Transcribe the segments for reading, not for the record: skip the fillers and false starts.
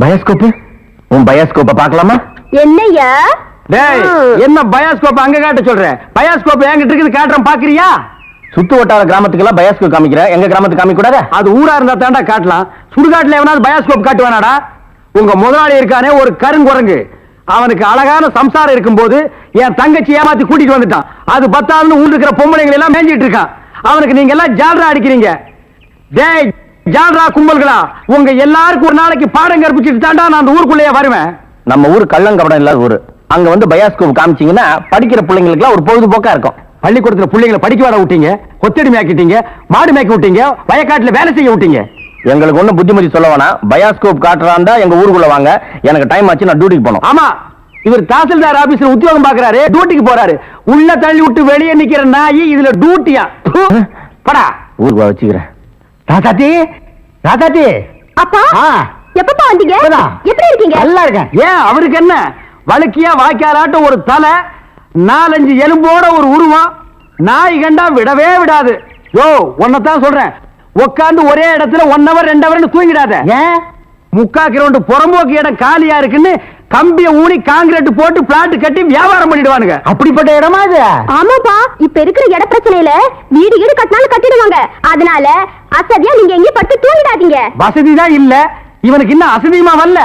Bioscope உன் பயாஸ்கோப்ப பார்க்கலாமா? என்னையா என்ன பயாஸ்கோப் அங்க காட்ட சொல்ற? பயாஸ்கோப் என்கிட்ட இருக்குது, காட்டுறேன் பாக்குறியா? சுத்து வட்டார கிராமத்துக்கெல்லாம் பயாஸ்கோப் காமிக்கிற, எங்க கிராமத்துக்கு காமிக்க கூடாது? அது ஊரா இருந்தா தாண்டா காட்டலாம். சுடுகாட்டுல எவனாவது பயாஸ்கோப் காட்டுவானாடா? உங்க முதலாளி இருக்கானே ஒரு கருங்குரங்கு, அவனுக்கு அழகான சம்சாரம் இருக்கும் போது என் தங்கச்சி ஏமாத்தி கூட்டிட்டு வந்துட்டான். அது பத்தாதுன்னு ஊர் இருக்கிற பொம்பளைங்களை எல்லாம் மேஞ்சிட்டு இருக்கான். அவனுக்கு நீங்க எல்லாம் ஜால்ரா அடிக்கிறீங்க. டேய் ஜால்ரா கும்பல்களா, உங்க எல்லாருக்கும் ஒரு நாளைக்கு பாடம் கற்பிச்சுட்டு தாண்டா நான் அந்த ஊருக்குள்ளேயே வருவேன். நம்ம ஊர் கள்ளங்கபடம் இல்லாத ஊரு. அங்க வந்து பயாஸ்கோப் காமிச்சீங்கன்னா படிக்கிற பிள்ளைங்களுக்கு ஒரு பொழுதுபோக்கா இருக்கும். பள்ளிக்கூடத்துல பிள்ளைங்களை படிக்க வர விட்டீங்க, கொத்தடி மேய்க்கிட்டீங்க, மாடு மேய்க்க விட்டீங்க, வயக்காட்டுல வேலை செய்ய விட்டீங்க. எங்களுக்கு ஒண்ணு புத்திமதி சொல்ல வேணாம். பயாஸ்கோப் காட்டுறாண்டா எங்க ஊருக்குள்ள வாங்க, எனக்கு டைம் ஆச்சு, நான் டியூட்டிக்கு போனோம். ஆமா, இவர் தாசில்தார் ஆபீஸ்ல உத்தியோகம் பாக்குறாரு, டியூட்டிக்கு போறாரு. உள்ள தள்ளி விட்டு வெளியே நிக்கிற நாய் இதுல டியூட்டியா? படா ஊருக்கு வச்சுக்கிறேன். ராதாத்தி, ராதாத்தி. அப்பா எப்பப்பா வந்தீங்க? எப்படி இருக்கீங்க? நல்லா இருக்கேன். ஏன் அவருக்கு என்ன? வழுக்கியா வாய்க்காலாட்டம் ஒரு தலை, 4-5 எலும்போட ஒரு உருவம், நாய் கண்டா விடவே விடாது. யோ ஒன்னதான் சொல்றேன், உட்காந்து ஒரே இடத்துல 1 hour 2 hour தூங்கிடாத. ஏன்? 3/4 கிரவுண்ட் புறம்போக்கு இடம் காலியா இருக்குன்னு கம்பிய ஊனி காங்கிரீட் போட்டு பிளாட் கட்டி வியாபாரம் பண்ணிடுவானுங்க. அப்படிப்பட்ட இடமா இது? ஆமாப்பா, இப்ப இருக்கிற இட பிரச்சனையில வீடு வீடு கட்டினாலும் கட்டிடுவாங்க. அதனால அசதியா நீங்க எங்கேயும் பட்டு தூங்கிடாதீங்க. வசதி தான் இல்ல, இவனுக்கு இன்னும் அசதியுமா வரல.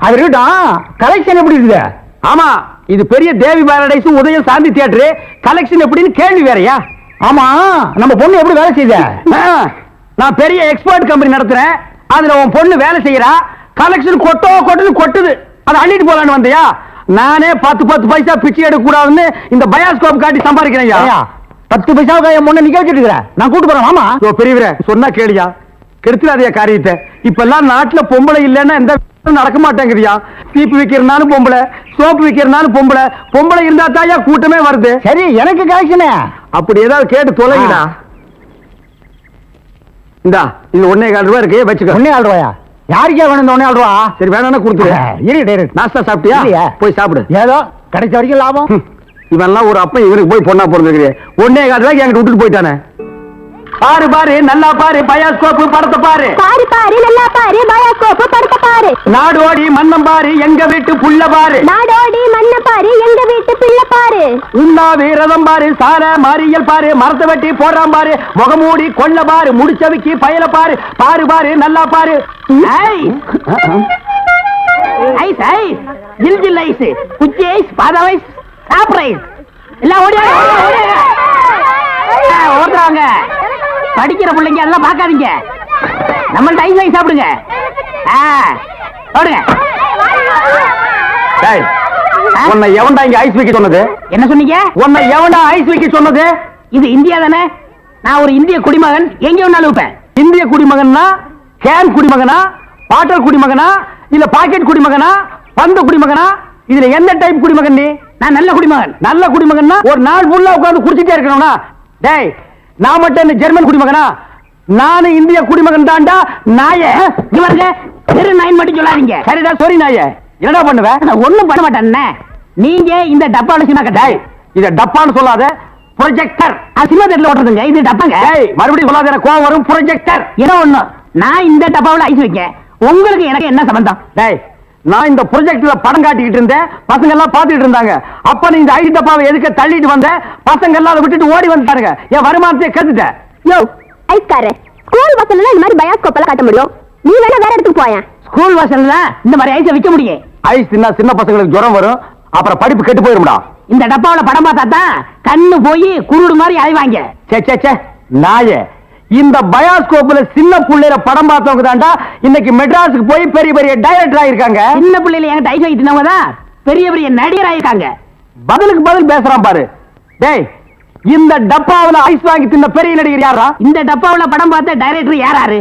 அது இருக்கட்டும், கலெக்ஷன் எப்படி இருக்குது? ஆமா, இது பெரிய தேவி பாரடைஸ் உதயம் சாந்தி தியேட்டர், கலெக்ஷன் எப்படின்னு கேள்வி வேறயா? ஆமா, நம்ம பொண்ணு எப்படி வேலை செய்யுது? நான் பெரிய எக்ஸ்போர்ட் கம்பெனி நடத்துறேன், அதுல உன் பொண்ணு வேலை செய்யறா. கலெக்ஷன் கொட்டுது, அதை அள்ளிட்டு போலான்னு வந்தியா? நானே 10 பைசா பிச்சை எடுக்க கூடாதுன்னு இந்த பயாஸ்கோப் காட்டி சம்பாதிக்கிறேன். 10 பைசாவுக்கு என் பொண்ணு நிக்க வச்சுட்டு நான் கூட்டு போறேன். ஆமா பெரியவரே, சொன்னா கேளியா, கெடுத்துடாதே காரியத்தை. இப்ப எல்லாம் நாட்டுல பொம்பளை இல்லைன்னா எந்த நடக்க மாட்டேங்குதியா? சீப்பு விக்கிறனாலும் பொம்பளை, சோப்பு விக்கிறனாலும் பொம்பளை, பொம்பளை இருந்தா தாயா கூட்டமே வருது. சரி, எனக்கு கலெக்ஷன் அப்படி ஏதாவது கேட்டு தொலைங்கடா. இந்தா இது 1.25 ரூபாய் இருக்கு, வச்சுக்க. 1.25 ரூபாயா? யாருக்கே வேணும் இந்த 1.25 ரூபா? சரி வேணா கொடுத்துரு. நாஸ்தா சாப்பிட்டியா? போய் சாப்பிடு. ஏதோ கிடைச்ச வரைக்கும் லாபம். இவெல்லாம் ஒரு அப்ப இவனுக்கு போய் பொண்ணா பிறந்திருக்கிறேன். 1.25 ரூபாய்க்கு என்கிட்ட விட்டுட்டு போயிட்டானே. பாரு பாரு நல்லா பாரு, பயாஸ்கோப் படத்தை பாரு. பாரு பாரு நல்லா பாரு, பயாஸ்கோப் படத்தை பாரு. நாடோடி மன்னம் பாரு, எங்க வீட்டு புள்ள பாரு. நாடோடி மன்னம் பாரு, எங்க வீட்டு பிள்ளை பாரு. உண்ணாவி ரதம் பாரு, சார மாரியல் பாரு, மரத்தை வெட்டி போடுறான் பாரு, முகமூடி கொள்ள பாரு, முடிச்சவிக்கி பயல பாரு. பாரு பாரு நல்லா பாரு. ஐஸ் ஐஸ், ஜில் ஜில் ஐஸ், குச்சி ஐஸ், பாதாம் ஐஸ், சாப்பிட்ற ஐஸ் எல்லாம் ஓடுறாங்க. படிக்கிற பிள்ளைங்க அதெல்லாம் பார்க்காதீங்க, நம்மள்ட்ட ஐஸ் ஐஸ் சாப்பிடுங்க. ஓடுங்க. உன்னை எவன்டா இங்க ஐஸ் வைக்க சொன்னது? என்ன சொன்னீங்க? உன்னை எவன்டா ஐஸ் வைக்க சொன்னது? இது இந்தியா தானே, நான் ஒரு இந்திய குடிமகன், எங்க வேணாலும் வைப்பேன். இந்திய குடிமகன்னா கேன் குடிமகனா, பாட்டல் குடிமகனா, இல்ல பாக்கெட் குடிமகனா, பந்த குடிமகனா? இதுல என்ன டைப் குடிமகன் நீ? நான் நல்ல குடிமகன். நல்ல குடிமகன்னா ஒரு நாள் ஃபுல்லா உட்கார்ந்து குடிச்சிட்டே இருக்கணும்னா? டேய், நான் மட்டும் என்ன ஜெர்மன் குடிமகனா? நானும் இந்திய குடிமகன் தாண்டா. நாயே இவருங்க தெரு நாயின் மட்டும் சொல்லாதீங்க. சரிடா, சரி நாயே, என்னடா பண்ணுவேன்? ஒண்ணும் பண்ண மாட்டேன். நீங்க இந்த டப்பால சின்ன கட்டாய், இத டப்பான்னு சொல்லாத, ப்ரொஜெக்டர். சினிமா தேட்டர்ல ஓட்டுறதுங்க, இது டப்பாங்க. மறுபடியும் சொல்லாத, எனக்கு கோவம் வரும். ப்ரொஜெக்டர் ஏதோ ஒண்ணு. நான் இந்த டப்பாவில் ஐஸ் வைக்கேன், உங்களுக்கு எனக்கு என்ன சம்பந்தம்? டேய், நான் இந்த ப்ரொஜெக்ட்ல படம் காட்டிக்கிட்டு இருந்தேன், பசங்க எல்லாம் பாத்துக்கிட்டு இருந்தாங்க. அப்ப நீ இந்த ஐஸ் டப்பாவை எதுக்கு தள்ளிட்டு வந்த? பசங்க எல்லாம் அதை விட்டுட்டு ஓடி வந்துட்டாருங்க. என் வருமானத்தை கத்துட்டேன். யோ ஐஸ்காரே, ஸ்கூல் பஸ்ல இந்த மாதிரி பயாஸ்கோப் எல்லாம் காட்ட முடியும், நீ வேணா வேற இடத்துக்கு போயேன். ஸ்கூல் பஸ்ல இந்த மாதிரி ஐஸ் விக்க முடியும்? ஐஸ் தின்னா சின்ன பசங்களுக்கு ஜுரம் வரும், அப்புறம் படிப்பு கெட்டு போயிரும்டா. இந்த டப்பாவில படம் பார்த்தா தான் கண்ணு போய் குருடு மாதிரி ஆய்வாங்க. சே நாயே, இந்த பயாஸ்கோப்ல சின்ன பிள்ளைல படம் பார்த்தவங்க தாண்டா இன்னைக்கு மெட்ராஸுக்கு போய் பெரிய பெரிய டைரக்டர் ஆயிருக்காங்க. சின்ன பிள்ளைல எங்க ஐஸ் வைக்கிறவங்க தான் பெரிய பெரிய நடிகர் ஆயிருக்காங்க. பதிலுக்கு பதில் பேசுறான் பாரு. டேய், இந்த டப்பாவுல ஐஸ் வாங்கி தின்ன பெரிய நடிகர் யாரா? இந்த டப்பாவுல படம் பார்த்த டைரக்டர் யாராரு?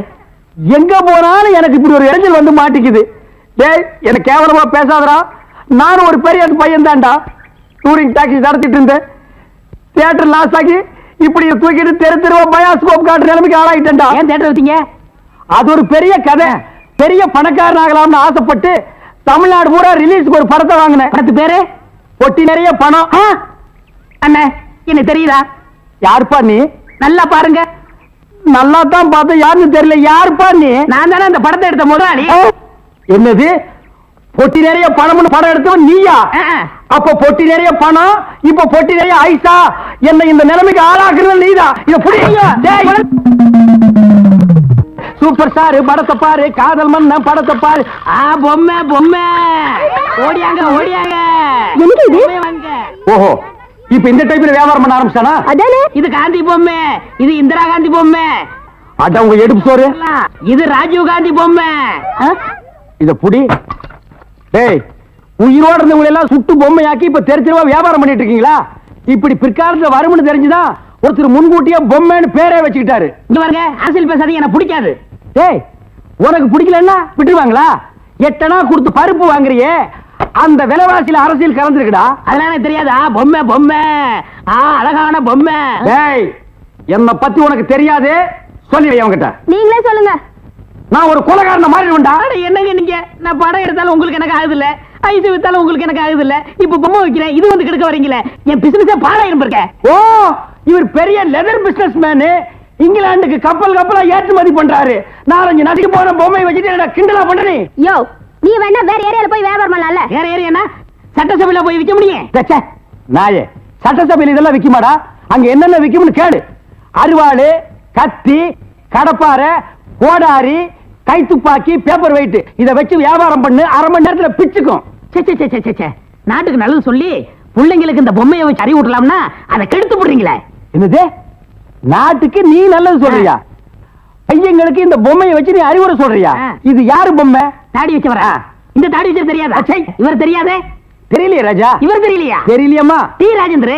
எங்க போனாலும் எனக்கு இப்படி ஒரு இடைஞ்சல் வந்து மாட்டிக்குது. டேய், எனக்கு கேவலமா பேசாதடா. நானும் ஒரு பெரிய பையன் தான்டா, டூரிங் டாக்ஸி நடத்திட்டு இருந்தேன். தியேட்டர் லாஸ் ஆகி இப்படி தூக்கிட்டு தெரு தெருவா பயாஸ்கோப் காட்டுற நிலைமைக்கு ஆளாயிட்டேன்டா. ஏன் தியேட்டர் வச்சீங்க? அது ஒரு பெரிய கதை. பெரிய பணக்காரன் ஆகலாம்னு ஆசைப்பட்டு தமிழ்நாடு பூரா ரிலீஸ்க்கு ஒரு படத்தை வாங்கினேன். படத்து பேரு பொட்டி நிறைய பணம். அண்ணே, என்ன தெரியுதா? யாருப்பா நீ? நல்லா பாருங்க. நல்லா தான் பார்த்தா யாருன்னு தெரியல. யாருப்பா நீ? நான் தானே அந்த படத்தை எடுத்த முதலாளி. என்னது பொட்டி நிறைய பணம்னு படம் எடுத்தவன் நீயா? அப்ப பொட்டி நிறைய பணம், இப்ப பொட்டி நிறைய ஐசா, என்ன இந்த நிலைமைக்கு ஆளாக்குறது நீதான். இத புடிங்க. சூப்பர் ஸ்டார் படத்தை பாரு, காதல் மன்ன படத்தை பாரு. பொம்மை பொம்மை ஓடியாங்க ஓடியாங்க. ஓஹோ, இப்ப இந்த டைப்ல வியாபாரம் பண்ண ஆரம்பிச்சானா? இது காந்தி பொம்மை, இது இந்திரா காந்தி பொம்மை. அட உங்க எடுப்பு சோறு. இது ராஜீவ் காந்தி பொம்மை. இத புடி. டேய், உயிரோட இருந்தவங்க எல்லாம் சுட்டு பொம்மையாக்கி இப்ப தெரிஞ்சவா வியாபாரம் பண்ணிட்டு இருக்கீங்களா? இப்படி பிற்காலத்துல வரும்னு தெரிஞ்சுதான் ஒருத்தர் முன்கூட்டியே பொம்மைன்னு பேரே வச்சுக்கிட்டாரு. இங்க பாருங்க, அரசியல் பேசாதீங்க, எனக்கு பிடிக்காது. டேய், உனக்கு பிடிக்கலன்னா விட்டுருவாங்களா? 8 அணா கொடுத்து பருப்பு வாங்குறியே, அந்த விலைவாசியில அரசியல் கலந்துருக்குடா. அதெல்லாம் எனக்கு தெரியாதா? பொம்மை பொம்மை, அழகான பொம்மை. டேய், என்ன பத்தி உனக்கு தெரியாது, சொல்லி அவங்கிட்ட. நீங்களே சொல்லுங்க. நான் ஒரு கொலைகாரன மாறிடுவேன்டா. என்னங்க நீங்க? நான் படம் எடுத்தாலும் உங்களுக்கு எனக்கு ஆகுது இல்ல, ஐஸ் வித்தாலும் உங்களுக்கு எனக்கு ஆகுது இல்ல, இப்ப பொம்மை வைக்கிறேன், இது வந்து கெடுக்க வரீங்களே, என் பிசினஸே பாழாயிரும் இருக்க. ஓ, இவர் பெரிய லெதர் பிசினஸ் மேனு, இங்கிலாந்துக்கு கப்பல் கப்பலா ஏற்றுமதி பண்றாரு. 4-5 நதிக்கு போன பொம்மை வச்சுட்டு என்ன கிண்டலா பண்றீ? யோ, நீ வேணா வேற ஏரியால போய் வியாபாரம் பண்ணலாம்ல. வேற ஏரியானா சட்டசபையில போய் விக்க முடியும்? நாயே, சட்டசபையில இதெல்லாம் விக்குமாடா? அங்க என்னென்ன விக்கும்னு கேடு. அருவாளு, கத்தி, கடப்பாரை, கோடாரி, கைத்துப்பாக்கி, பேப்பர் வெயிட், இத வச்சு வியாபாரம் பண்ணு, அரை மணி நேரத்துல பிச்சுக்கும். நாட்டுக்கு நல்லது சொல்லி பிள்ளைங்களுக்கு இந்த பொம்மையை வச்சு அறிவு விடலாம்னா அதை கெடுத்து போடுறீங்களே. என்னது? நாட்டுக்கு நீ நல்லது சொல்றியா? பையங்களுக்கு இந்த பொம்மையை வச்சு நீ அறிவுரை சொல்றியா? இது யாரு பொம்மை? தாடி வச்சவரா? இந்த தாடி வச்சது தெரியாதா? இவர் தெரியாதே? தெரியலையே ராஜா. இவர் தெரியலையா? தெரியலையம்மா. டி ராஜேந்திர.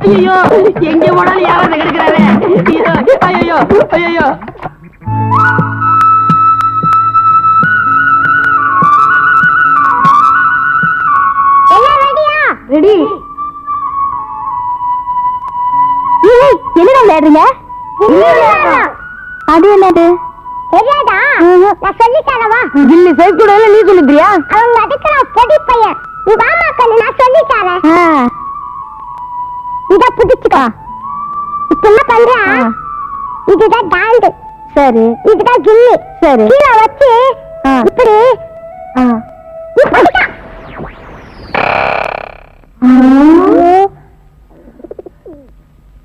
ஐயோ, எங்க போனாலும் யாராவது கெடுக்கிறாரே. ஐயோ ஐயோ. ரெடி. என்னடா விளையாடுறீங்க? அது என்னது? தெரியாதா? நான் சொல்லி தரவா? கில்லி சைஸ் கூட நீ சொல்லிட்டியா? அவங்க அடிக்கலாம் பொடி பையன். நீ வாமா கண்ணு, நான் சொல்லி தரேன். இத புடிச்சுக்கோ. இப்ப என்ன பண்ற? இதுதான் டாண்டு. சரி. இதுதான் கில்லி. சரி. கீழ வச்சு இப்படி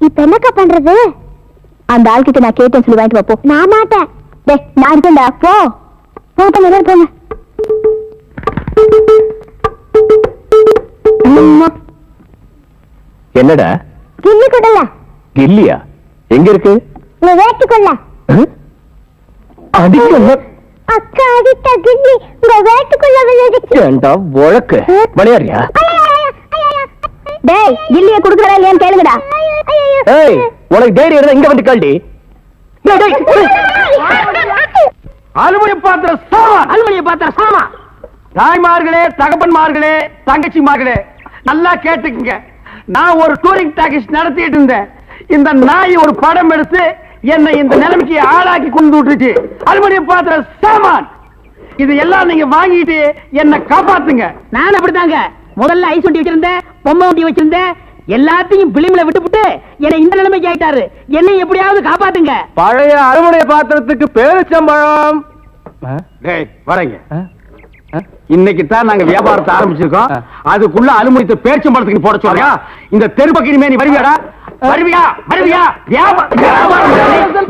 இப்ப என்னக்கா பண்றது? அந்த ஆள்கிட்ட நான் கேட்டேன் சொல்லி வாங்கிட்டு வா. நான் மாட்டேன். டேய், நான் இருக்கேன்டா. போ போங்க போங்க. என்னடா? கில்லி கொடல. கில்லியா? எங்க இருக்கு? நீ வேட்டுக்குள்ள. அடிக்க அக்கா அடிட்ட கில்லி உங்க வேட்டுக்குள்ள விழுந்துச்சு. ஏண்டா வழக்கு விளையாடுறியா? டேய், கில்லியை குடுக்கறா இல்லையான்னு கேளுங்கடா. ஏய், உனக்கு தைரியம் இருந்தா இங்க வந்து கால்டி. அலுமினிய பாத்திர சாமா, அலுமினிய பாத்திர சாமா. தாய்மார்களே, தகப்பன்மார்களே, தங்கச்சிமார்களே, நல்லா கேட்டுக்குங்க. நான் ஒரு டூரிங் டாக்கீஸ் நடத்திட்டு இருந்தேன். இந்த நாய் ஒரு படம் எடுத்து என்னை இந்த நிலைமைக்கு ஆளாக்கி கொண்டு விட்டுச்சு. அலுமினிய பாத்திர சாமான் இது எல்லாம் நீங்க வாங்கிட்டு என்ன காப்பாத்துங்க. நான் அப்படித்தாங்க முதல்ல ஐஸ் வண்டி வச்சிருந்தேன், பொம்மை வண்டி வச்சிருந்தேன், எல்லாத்தையும் பிலிம்ல விட்டுப்புட்டு என்னை இந்த நிலைமைக்கு ஆயிட்டாரு. என்னை எப்படியாவது காப்பாத்துங்க. பழைய அலுமினிய பாத்திரத்துக்கு பேரிச்சம்பழம். டேய் வரங்க. இன்னைக்கு தான் நாங்க வியாபாரத்தை ஆரம்பிச்சிருக்கோம். அதுக்குள்ள அலுமினியத்தை பேரிச்சம்பழத்துக்கு போட சொல்றியா? இந்த தெருப்பக்கினிமே நீ வருவியாடா? வருவியா? வருவியா?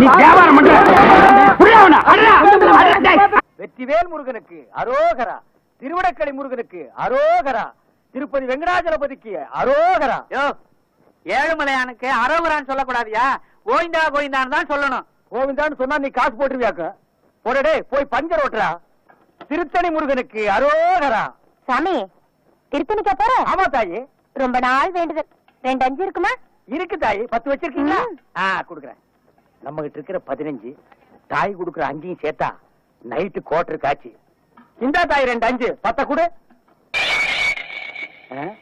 நீ வியாபாரம் பண்ற. வெற்றிவேல் முருகனுக்கு அரோகரா, திருவிடக்கடை முருகனுக்கு அரோகரா, திருப்பதி வெங்கடாஜலபதிக்கு அரோகரா. ஏழுமலையானுக்கு அரோகரான்னு சொல்லக்கூடாதியா? கோவிந்தா கோவிந்தான்னு தான் சொல்லணும். கோவிந்தான்னு சொன்னா நீ காசு போட்டுருவியாக்க. போடே போய் பஞ்சர் ஓட்டுறா. திருத்தணி முருகனுக்கு அரோகரா. சாமி, திருத்தணிக்க போற? ஆமா தாயி, ரொம்ப நாள் வேண்டுதல். 2 5 இருக்குமா? இருக்கு தாயி. 10 வச்சிருக்கீங்களா? குடுக்குறேன். நம்ம கிட்ட இருக்கிற 15, தாய் குடுக்குற 5 சேர்த்தா நைட்டு கோட்டர் காட்சி. இந்த தாய் 2 5 10 கொடு.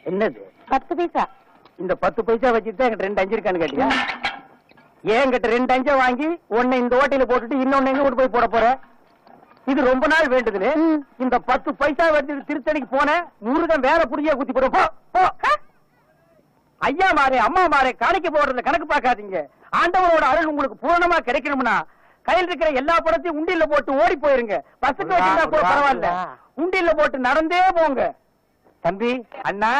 என்னது? 10 பைசா. இந்த 10 பைசா வச்சுட்டு என்கிட்ட 2 5 இருக்கான்னு கேட்டியா? என்கிட்ட 2 5 வாங்கி ஒன்னு இந்த ஓட்டையில போட்டுட்டு இன்னொன்னு எங்க கொண்டு போய் போட போற? இது ரொம்ப நாள் வேண்டுதுன்னு இந்த 10 பைசா வச்சு திருத்தணிக்கு போன முருகன் வேற புடியா குத்தி போடும். ஐயா மாறே அம்மா மாறே காணிக்க போடுறதுல கணக்கு பார்க்காதீங்க. ஆண்டவரோட அருள் உங்களுக்கு பூரணமா கிடைக்கணும்னா கையில் இருக்கிற எல்லா பணத்தையும் உண்டியில போட்டு ஓடி போயிருங்க. பஸ்ஸுக்கு வச்சிருந்தா கூட பரவாயில்ல, உண்டியில போட்டு நடந்தே போங்க. தம்பி, அண்ணா,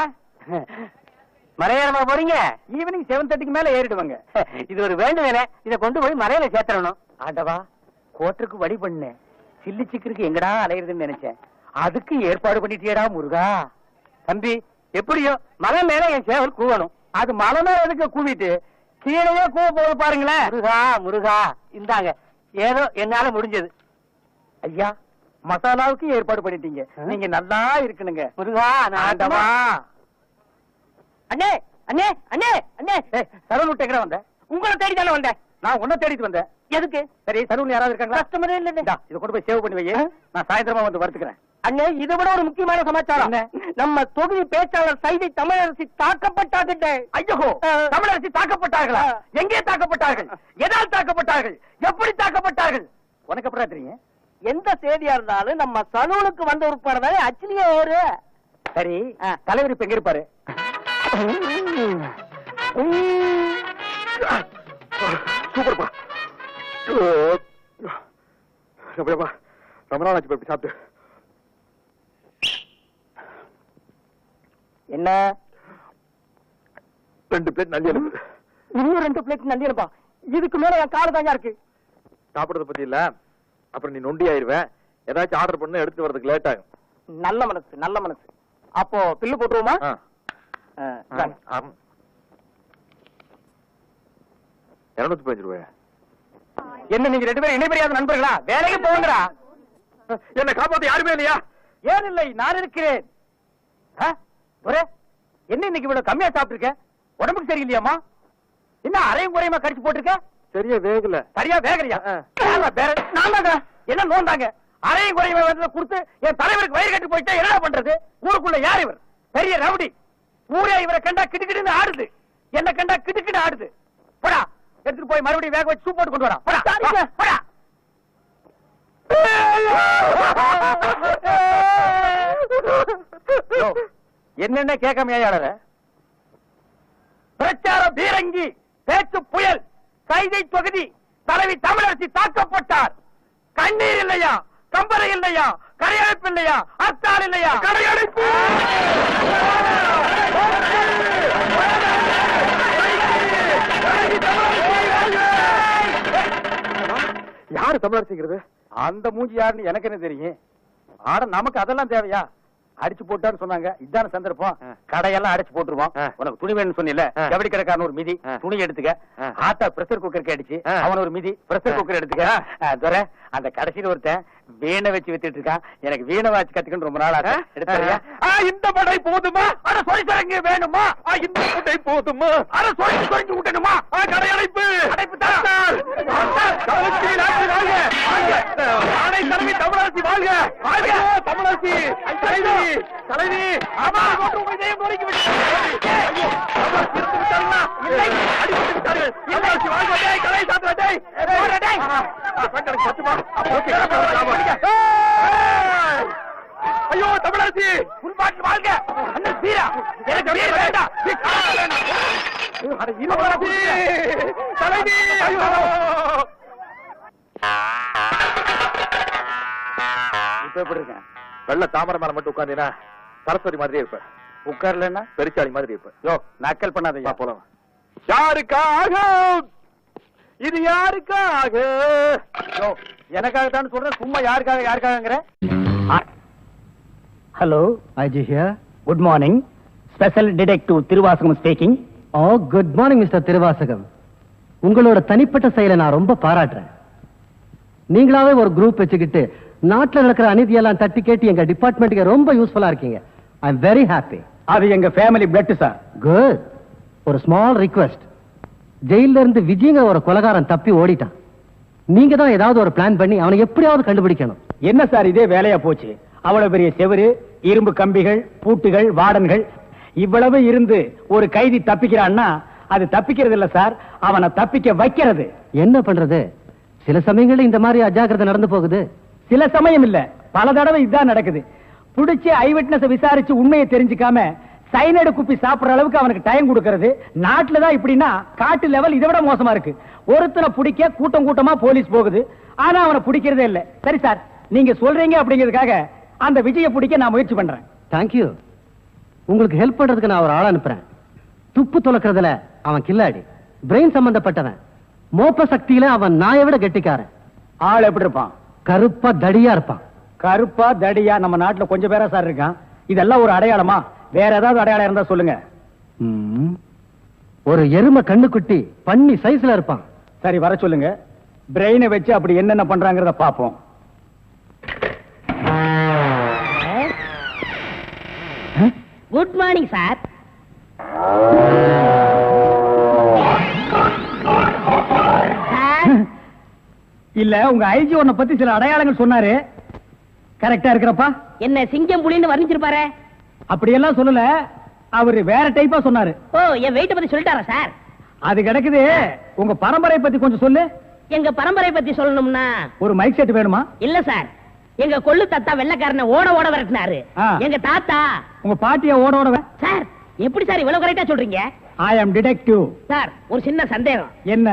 மலையேறமா போறீங்க? ஈவினிங் 7:30க்கு மேல ஏறிடுவாங்க. இது ஒரு வேண்டுதலே, இதை கொண்டு போய் மலையில சேர்த்தணும். ஆண்டவா, கோட்டருக்கு வழி பண்ணு. சில்லி சிக்கருக்கு எங்கடா அலையிறதுன்னு நினைச்சேன், அதுக்கு ஏற்பாடு பண்ணிட்டியடா முருகா. தம்பி, எப்படியோ மலை மேல என் சேவல் கூவணும். அது மலை மேல எதுக்கு கூவிட்டு கீழே கூவ போது பாருங்களேன். முருகா முருகா, இந்தாங்க ஏதோ என்னால முடிஞ்சது. ஐயா, மசாலாவுக்கு ஏற்பாடு பண்ணிட்டீங்க, நீங்க நல்லா இருக்கணுங்க. முருகா, ஆண்டவா. அண்ணே அண்ணே அண்ணே அண்ணே, சரவண விட்டு வந்த? உங்களை தேடி தானே வந்தேன். நான் உன்னை தேடிட்டு வந்தேன். எதுக்கு? சரி, சரவண யாராவது இருக்காங்களா? கஸ்டமரே இல்ல. இதை கொண்டு போய் சேவ் பண்ணி வை, நான் சாயந்தரமா வந்து வறுத்துக்கிறேன். அண்ணே, இதை விட ஒரு முக்கியமான சமாச்சாரம். நம்ம தொகுதி பேச்சாளர் சைதை தமிழரசி தாக்கப்பட்டார்கள். ஐயோ, தமிழரசி தாக்கப்பட்டார்களா? எங்கே தாக்கப்பட்டார்கள்? எதால் தாக்கப்பட்டார்கள்? எப்படி தாக்கப்பட்டார்கள்? உனக்கு எப்படி தெரியும்? எந்த செய்தியா இருந்தாலும் நம்ம சலூனுக்கு வந்த உட்பாடுதானே அச்சிலியே ஏறு. சரி, தலைவர் இப்ப எங்க இருப்பாரு? சூப்பர்ப்பா. ரொம்ப நாள் ஆச்சு போய் சாப்பிட்டு. என்ன? 2 பிளேட் நல்லி இருக்கு. இன்னும் 2 பிளேட் நல்லி இருப்பா. இதுக்கு மேல என் கால தாங்க இருக்கு. சாப்பிடுறத பத்தி இல்ல, அப்புறம் நீ நொண்டி ஆயிருவேன். ஏதாச்சும் ஆர்டர் பண்ண எடுத்து வரதுக்கு லேட் ஆகும். நல்ல மனசு, நல்ல மனசு. அப்போ பில்லு போட்டுருவோமா? 215 ரூபாய். என்ன நீங்க 2 பேரும் இணைபெரியாத நண்பர்களா? வேலைக்கு போங்கடா. என்ன காப்பாத்த யாருமே இல்லையா? ஏன் இல்லை, நான் இருக்கிறேன். என்ன இன்னைக்கு இவ்வளவு கம்மியா சாப்பிட்டு உடம்புக்கு சரியில்லையாமா? என்ன அரையும் குறையுமா கடிச்சு போட்டிருக்க? சரியா வேகல. சரியா வேகலையா? என்ன நோந்தாங்க? அரையும் குறையுமா கொடுத்து என் தலைவருக்கு வயிறு கட்டி போயிட்டா என்ன பண்றது? ஊருக்குள்ள யார் இவர்? பெரிய ரவுடி. ஊரே இவரை கண்டா கிடுக்கிடுன்னு ஆடுது, என்ன கண்டா கிடுக்கிட்டு ஆடுது. போடா, எடுத்துட்டு போய் மறுபடியும் வேக வச்சு சூப் போட்டு கொண்டு வரா. போடா. என்னென்ன கேட்காம ஏழற? பிரச்சார பீரங்கி, பேச்சு புயல், சைதை தொகுதி தலைவி தமிழரசி தாக்கப்பட்டார். கண்ணீர் இல்லையா? கம்பரை இல்லையா? கரையடைப்பு இல்லையா? அத்தால் இல்லையா? கரையடைப்பு. யாரு தமிழரசிங்கிறது? அந்த மூஞ்சி யாருன்னு எனக்கு என்ன தெரியும்? ஆனா நமக்கு அதெல்லாம் தேவையா? அடிச்சு போட்டான்னு சொன்னாங்க, இதான சந்தர்ப்பம். கடையெல்லாம் அடிச்சு போட்டுருவோம். உனக்கு துணி வேணும்னு சொன்னில, ஜவுளி கடைக்காரன் ஒரு மிதி துணி எடுத்துக்க. ஆத்தா பிரஷர் குக்கருக்கு அடிச்சு அவன் ஒரு மிதி பிரஷர் குக்கர் எடுத்துக்க. அந்த கடைசியில் ஒருத்தன் வீணை வச்சு வித்துட்டு இருக்கான். எனக்கு வீணை வாச்சு கத்துக்கணும் ரொம்ப நாள் ஆச்சு. எடுத்துறியா? இந்த படை போதுமா? அட சொரிசரங்கு வேணுமா? இந்த படை போதுமா? அட சொரிஞ்சு விட்டணுமா? கடையடைப்பு அடைப்பு தான். தலைவி தமிழரசி வாழ்க! வாழ்க தமிழரசி! தலைவி! ஆமா, இதயம் நொறுக்கி விட்டார்கள். ஐயோ தமிழரசி உள்பாட்டு வாழ்க! அண்ணன் சீரா எனக்கு வேண்டாம். தலைவி! ஐயோ இப்ப எப்படி இருக்கேன்? வெள்ள தாமரை மேல மட்டும் உட்கார்ந்தீங்கன்னா சரஸ்வதி மாதிரியே இருப்ப. உட்கார்லன்னா பெருச்சாளி மாதிரி இருப்ப. யோ, நக்கல் பண்ணாதீங்க. போலாம். யாருக்காக இது? யாருக்காக? யோ, எனக்காகத்தான் சொல்றேன், சும்மா யாருக்காகங்கிற? Hello, IG here. Good morning. Special detective Thiruvasagam speaking. Oh, good morning mister Thiruvasagam. உங்களோட தனிப்பட்ட செயலை நான் ரொம்ப பாராட்டுறேன். நீங்களாவே ஒரு குரூப் வச்சுக்கிட்டு நாட்டில் நடக்கிற அநீதியெல்லாம் தட்டி கேட்டு எங்க டிபார்ட்மெண்ட்டுக்கு ரொம்ப யூஸ்ஃபுல்லா இருக்கீங்க. I am very happy. அது எங்க ஃபேமிலி பிளட் சார். குட். ஒரு ஸ்மால் ரிக்வெஸ்ட். ஜெயில இருந்து விஜயங்க ஒரு கொலைகாரன் தப்பி ஓடிட்டான். நீங்க தான் ஏதாவது ஒரு பிளான் பண்ணி அவனை எப்படியாவது கண்டுபிடிக்கணும். என்ன சார் இதே வேலையா போச்சு? அவ்வளவு பெரிய செவரு, இரும்பு கம்பிகள், பூட்டுகள், வார்டன்கள் இவ்வளவு இருந்து ஒரு கைதி தப்பிக்கிறான்னா அது தப்பிக்கிறது இல்ல சார், அவனை தப்பிக்க வைக்கிறது. என்ன பண்றது? சில சமயங்கள்ல இந்த மாதிரி அஜாக்கிரதை நடந்து போகுது. சில சமயம் இல்ல, பல தடவை இதுதான் நடக்குது. புடிச்சு ஐ விட்னஸ் விசாரிச்சு உண்மையை தெரிஞ்சுக்காம சைனடு குப்பி சாப்பிடுற அளவுக்கு அவனுக்கு டைம் கொடுக்கறது நாட்டுல தான் இப்படின்னா காட்டு லெவல் இதை விட மோசமா இருக்கு. ஒருத்தனை பிடிக்க கூட்டம் கூட்டமா போலீஸ் போகுது, ஆனா அவனை பிடிக்கிறதே இல்ல. சரி சார், நீங்க சொல்றீங்க அப்படிங்கிறதுக்காக அந்த விஜய பிடிக்க நான் முயற்சி பண்றேன். தேங்க்யூ. உங்களுக்கு ஹெல்ப் பண்றதுக்கு நான் ஒரு ஆள் அனுப்புறேன். துப்பு துலக்கிறதுல அவன் கில்லாடி, பிரெயின் சம்பந்தப்பட்டவன், மோப்ப சக்தியில அவன் நாயை விட கெட்டிக்காரன். ஆள் எப்படி இருப்பான்? கருப்பா தடியா இருப்பான். கருப்பா தடியா நம்ம நாட்டுல கொஞ்சம் பேரா சார் இருக்கான். இதெல்லாம் ஒரு அடையாளமா? வேற ஏதாவது அடையாளம் இருந்தா சொல்லுங்க. ஒரு எருமை கண்ணுக்குட்டி பண்ணி சைஸ்ல இருப்பான். சரி, வர சொல்லுங்க. பிரெயினை வச்சு அப்படி என்னென்ன பண்றாங்கறத பாப்போம். Good morning sir. இல்ல, உங்க ஐஜி உன்னை பத்தி சில அடையாளங்கள் சொன்னாரு. கரெக்டா இருக்கிறப்பா? என்ன சிங்கம் புலின்னு வர்ணிச்சிருப்பாரு? அப்படியெல்லாம் சொல்லல, அவரு வேற டைப்பா சொன்னாரு. ஓ, என் வெயிட்ட பத்தி சொல்லிட்டாரா சார்? அது கிடக்குது. உங்க பரம்பரை பத்தி கொஞ்சம் சொல்லு. எங்க பரம்பரை பத்தி சொல்லணும்னா ஒரு மைக் செட் வேணுமா? இல்ல சார், எங்க கொள்ளு தாத்தா வெள்ளக்காரனை ஓட ஓட விரட்டினாரு. எங்க தாத்தா. உங்க பாட்டிய ஓட ஓட சார், எப்படி சார் இவ்வளவு கரெக்டா சொல்றீங்க? ஐ அம் டிடெக்டிவ். சார், ஒரு சின்ன சந்தேகம். என்ன?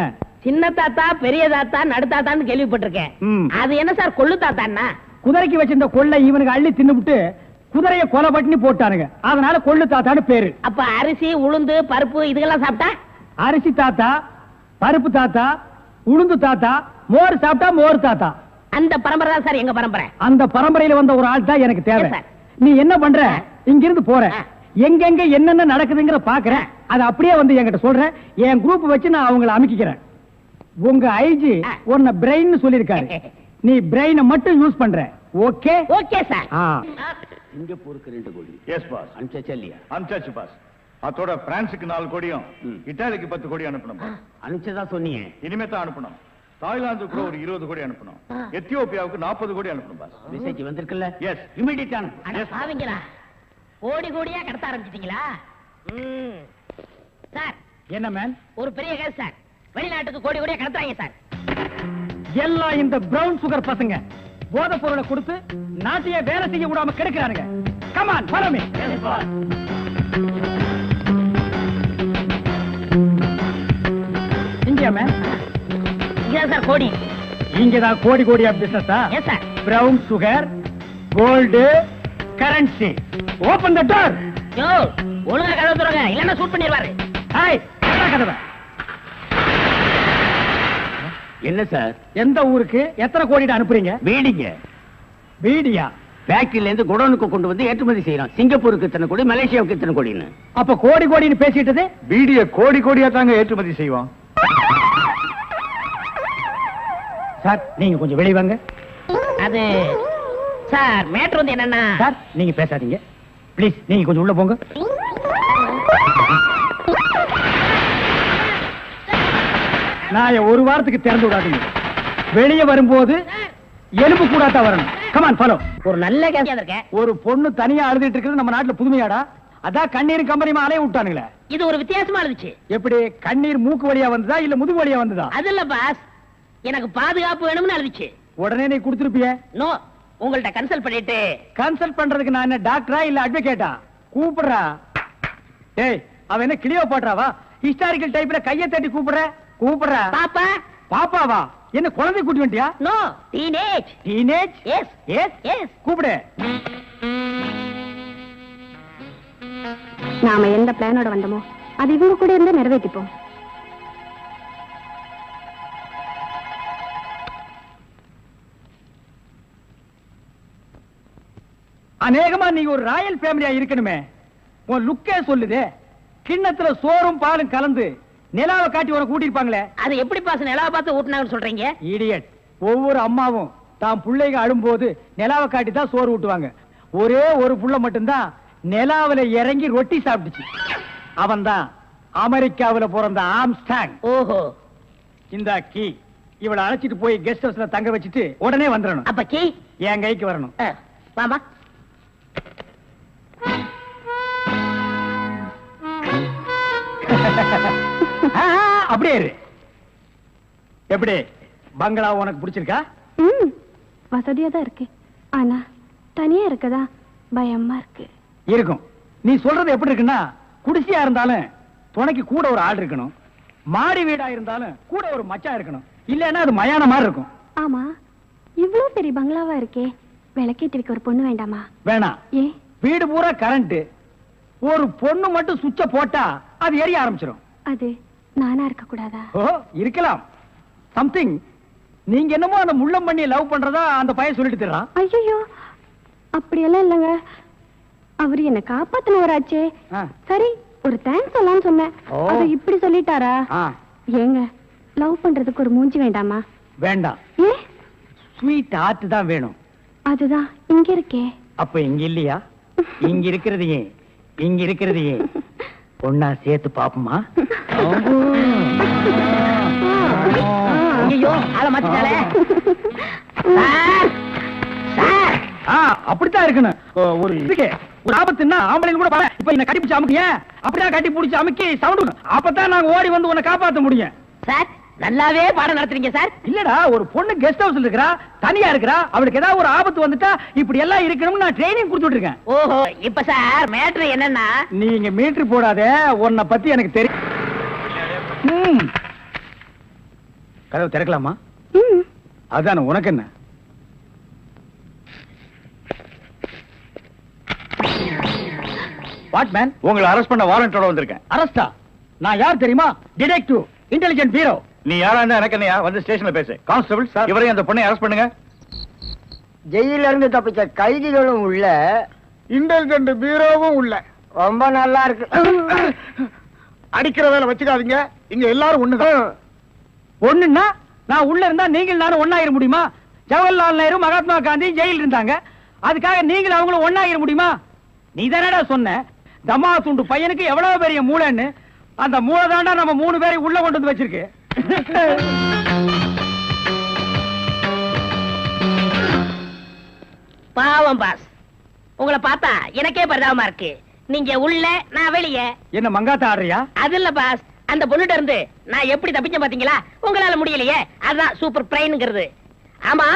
சின்ன தாத்தா, பெரிய தாத்தா, நடு தாத்தான்னு கேள்விப்பட்டிருக்கேன். அது என்ன சார் கொள்ளு தாத்தான்னா? குதிரைக்கு வச்சிருந்த கொள்ளை இவனுக்கு அள்ளி தின்னுபிட்டு குதிரைய கொலை பட்டினி போட்டானுங்க, அதனால கொள்ளு தாத்தான்னு பேரு. அப்ப அரிசி, உளுந்து, பருப்பு இதெல்லாம் சாப்பிட்டா? அரிசி தாத்தா, பருப்பு தாத்தா, உளுந்து தாத்தா, மோர் சாப்பிட்டா மோர் தாத்தா. அந்த பரம்பரை தான் சார் எங்க பரம்பரை. அந்த பரம்பரையில வந்த ஒரு ஆள் தான் எனக்கு தேவை. நீ என்ன பண்ற? இங்க இருந்து போற, எங்கெங்க என்னென்ன நடக்குதுங்கிற பாக்குறேன், அது அப்படியே வந்து என்கிட்ட சொல்றேன். என் குரூப் வச்சு நான் அவங்களை அமைக்கிறேன். உங்க ஐஜி உன்னை பிரெயின் சொல்லிருக்காரு, நீ பிரெயினை மட்டும் யூஸ் பண்ற. ஓகே? Okay sir. சிங்கப்பூருக்கு 2 கோடி. Yes boss. அனுப்பிச்சா இல்லையா? அனுப்பிச்சாச்சு பாஸ். அதோட பிரான்ஸுக்கு 4 கோடியும் இத்தாலிக்கு 10 கோடி அனுப்பணும் பாஸ். அனுப்பிச்சதா சொன்னீங்க. இனிமே தான் அனுப்பணும். தாய்லாந்துக்கு ஒரு 20 கோடி அனுப்பணும். எத்தியோப்பியாவுக்கு 40 கோடி அனுப்பணும் பாஸ். மெசேஜ் வந்திருக்குல்ல? எஸ். இமிடியேட் அட பாவிங்களா, கோடி கோடியா கடத்த ஆரம்பிச்சிட்டீங்களா? சார், என்ன மேன்? ஒரு பெரிய கேஸ் சார். வெளிநாட்டுக்கு கோடி கோடியா கடத்துறாங்க சார். எல்லாம் இந்த பிரவுன் சுகர் பசங்க போதை பொருளை கொடுத்து நாட்டையே வேலை செய்ய விடாம கெடுக்கிறானுங்க. Come on, follow me. இங்கயா மேன்? இங்கதான் சார் கோடி. இங்கதான் கோடி கோடியா பிசினஸா? Yes sir. Brown sugar, gold, currency. Open the door. Yo, ஒழுங்கா கதவை திறங்க, இல்லன்னா ஷூட் பண்ணிடுவாரு. ஹாய், கதவை. என்ன சார்? எந்த ஊருக்கு எத்தனை கோடிட்டு அனுப்புறீங்க? வீடிங்க. வீடியா? ஃபேக்டரியில இருந்து குடோனுக்கு கொண்டு வந்து ஏற்றுமதி செய்யறோம். சிங்கப்பூருக்கு இத்தனை கோடி, மலேசியாவுக்கு இத்தனை கோடின்னு. அப்ப கோடி கோடின்னு பேசிட்டது? வீடிய கோடி கோடியா தாங்க ஏற்றுமதி செய்வோம். சார், நீங்க கொஞ்சம் வெளிய வாங்க. அது சார், மேட்டர் வந்து என்னன்னா சார், நீங்க பேசாதீங்க ப்ளீஸ். நீங்க கொஞ்சம் உள்ள போங்க. நான் ஒரு வாரத்துக்கு திறந்து விடாதீங்க. வெளியே வரும்போது எலும்பு கூடாதான் வரணும். Come on, follow. ஒரு நல்ல கேஸ் இருக்கேன். ஒரு பொண்ணு தனியா அழுதுட்டு இருக்கிறது நம்ம நாட்டுல புதுமையாடா? அதான் கண்ணீர் கம்பெனிமா அலைய விட்டானுங்களே. இது ஒரு வித்தியாசமா இருந்துச்சு. எப்படி? கண்ணீர் மூக்கு வழியா வந்ததா இல்ல முதுகு வழியா வந்ததா? அது இல்ல பாஸ், எனக்கு பாதுகாப்பு வேணும்னு இருந்துச்சு. உடனே நீ கொடுத்திருப்பிய? நோ, உங்கள்ட்ட கன்சல்ட் பண்ணிட்டு. கன்சல்ட் பண்றதுக்கு நான் என்ன டாக்டரா இல்ல அட்வொகேட்டா? கூப்பிடுறா. டேய், அவ என்ன கிளியோ பாட்றாவா? ஹிஸ்டாரிக்கல் டைப்ல கையை தட்டி கூப்பிடுற. கூப்பிடுறா. பாப்பா. பாப்பாவா? என்ன குழந்தை கூட்டி வந்துட்டியா? No, teenage. Teenage? Yes yes yes. கூப்பிடு. நாம எந்த பிளானோட வந்தோமோ அது இவங்க கூட இருந்து நிறைவேற்றிப்போம். அநேகமா நீங்க ஒரு ராயல் ஃபேமிலியா இருக்கணுமே. உன் லுக்கே சொல்லுதே. கிண்ணத்துல சோறும் பாலும் கலந்து நிலாவை காட்டி உன கூட்டிருப்பாங்களே. அது எப்படி பாஸ் நிலாவை பார்த்து ஊட்டினாங்கன்னு சொல்றீங்க? இடியட். ஒவ்வொரு அம்மாவும் தாம் பிள்ளைங்க அழும்போது நிலாவை காட்டி தான் சோறு ஊட்டுவாங்க. ஒரே ஒரு புள்ள மட்டும்தான் நிலாவில இறங்கி ரொட்டி சாப்பிட்டுச்சு. அவன் தான் அமெரிக்காவில பிறந்த ஆம்ஸ்டாங். ஓஹோ. இந்த கீ இவளை அழைச்சிட்டு போய் கெஸ்ட் ஹவுஸ்ல தங்க வச்சுட்டு உடனே வந்துடணும். அப்ப கீ என் கைக்கு வரணும். வாமா. அப்படியே இரு. எப்படி பங்களா உனக்கு பிடிச்சிருக்கா? வசதியா தான் இருக்கு, ஆனா தனியா இருக்கதா பயமா இருக்கு. இருக்கும். நீ சொல்றது எப்படி இருக்குன்னா, குடிசையா இருந்தாலும் துணைக்கு கூட ஒரு ஆள் இருக்கணும், மாடி வீடா இருந்தாலும் கூட ஒரு மச்சான் இருக்கணும், இல்லன்னா அது மயான மாதிரி இருக்கும். ஆமா, இவ்வளவு பெரிய பங்களாவா இருக்கே, விளக்கேத்தி வைக்க ஒரு பொண்ணு வேண்டாமா? வேணாம். ஏ, வீடு பூரா கரண்ட், ஒரு பொண்ணு மட்டும் சுவிட்ச போட்டா அது எரிய ஆரம்பிச்சிடும். அது நானா இருக்க கூடாதா? ஓ, இருக்கலாம். சம்திங். நீங்க என்னமோ அந்த முள்ளம் பண்ணி லவ் பண்றதா அந்த பையன் சொல்லிட்டு தர்றான். ஐயோ, அப்படியெல்லாம் இல்லங்க. அவரு என்ன காப்பாத்தினவராச்சே. சரி, ஒரு தேங்க்ஸ் சொல்லலாம்னு சொன்னேன். அது இப்படி சொல்லிட்டாரா? ஏங்க, லவ் பண்றதுக்கு ஒரு மூஞ்சி வேண்டாமா? வேண்டாம். ஏ, ஸ்வீட் ஹார்ட் தான் வேணும். அதுதான் இங்க இருக்கே. அப்ப இங்க இல்லையா? இங்க இருக்கிறது ஏன், இங்க இருக்கிறது ஏன் ஒன்னா சேர்த்து பாப்போமா? ஐயோ, ஆள மாத்திட்டாளே. அப்படித்தான் இருக்கணும். ஒரு இதுக்கு ஒரு ஆபத்துன்னா ஆம்பளைங்க கூட பாரு. இப்ப என்ன கட்டி பிடிச்சு அமுக்கிய, அப்படிதான் கட்டி பிடிச்சு அமுக்கி சவுண்ட், அப்பதான் நாங்க ஓடி வந்து உன்னை காப்பாத்த முடியும். சார், நல்லாவே பாடம் நடத்துறீங்க சார். இல்லடா, ஒரு பொண்ணு கெஸ்ட் ஹவுஸ்ல இருக்கறா, தனியா இருக்கறா, அவளுக்கு ஏதாவது ஒரு ஆபத்து வந்துட்டா இப்படி எல்லாம் இருக்கணும்னு நான் ட்ரைனிங் கொடுத்துட்டு இருக்கேன். ஓஹோ, இப்ப சார் மேட்ரு என்னன்னா, நீங்க மீட்டர் போடாத, உன்னை பத்தி எனக்கு தெரியும். கதவு திறக்கலாமா? அதான, உனக்கு என்ன? What man? உங்களை அரெஸ்ட் பண்ண வாரண்டோட வந்திருக்கேன். அரஸ்டா? நான் யார் தெரியுமா? Detective, intelligent bureau. நீ யாரா இருந்தா எனக்கு என்னையா? வந்து ஸ்டேஷன்ல பேசு. கான்ஸ்டபிள் சார், இவரையும் அந்த பொண்ணை அரெஸ்ட் பண்ணுங்க. ஜெயில இருந்து தப்பிச்ச கைதிகளும் உள்ள, இன்டெலிஜென்ட் பீரோவும் உள்ள. ரொம்ப நல்லா இருக்கு. அடிக்கிற வேலை வச்சுக்காதீங்க, இங்க எல்லாரும் ஒண்ணுதான். ஒண்ணுன்னா நான் உள்ள இருந்தா நீங்கள் நானும் ஒண்ணாயிர முடியுமா? ஜவஹர்லால் நேரு, மகாத்மா காந்தி ஜெயில இருந்தாங்க, அதுக்காக நீங்கள் அவங்களும் ஒண்ணாயிர முடியுமா? நீ தானடா சொன்ன தமா துண்டு பையனுக்கு எவ்வளவு பெரிய மூளைன்னு. அந்த மூளை தாண்டா நம்ம 3 பேரை உள்ள கொண்டு வந்து வச்சிருக்கு. பாவம் பாஸ், உங்களை பார்த்தா எனக்கே பரிதாபமா இருக்கு. நீங்க உள்ள, நான் வெளியே. என்ன மங்காத்த ஆடுறியா? அது இல்ல பாஸ், அந்த பொண்ணுட்ட இருந்து நான் எப்படி தப்பிச்சேன் பாத்தீங்களா? உங்களால முடியலையே, அதுதான் சூப்பர் பிரைன்ங்கிறது. ஆமா,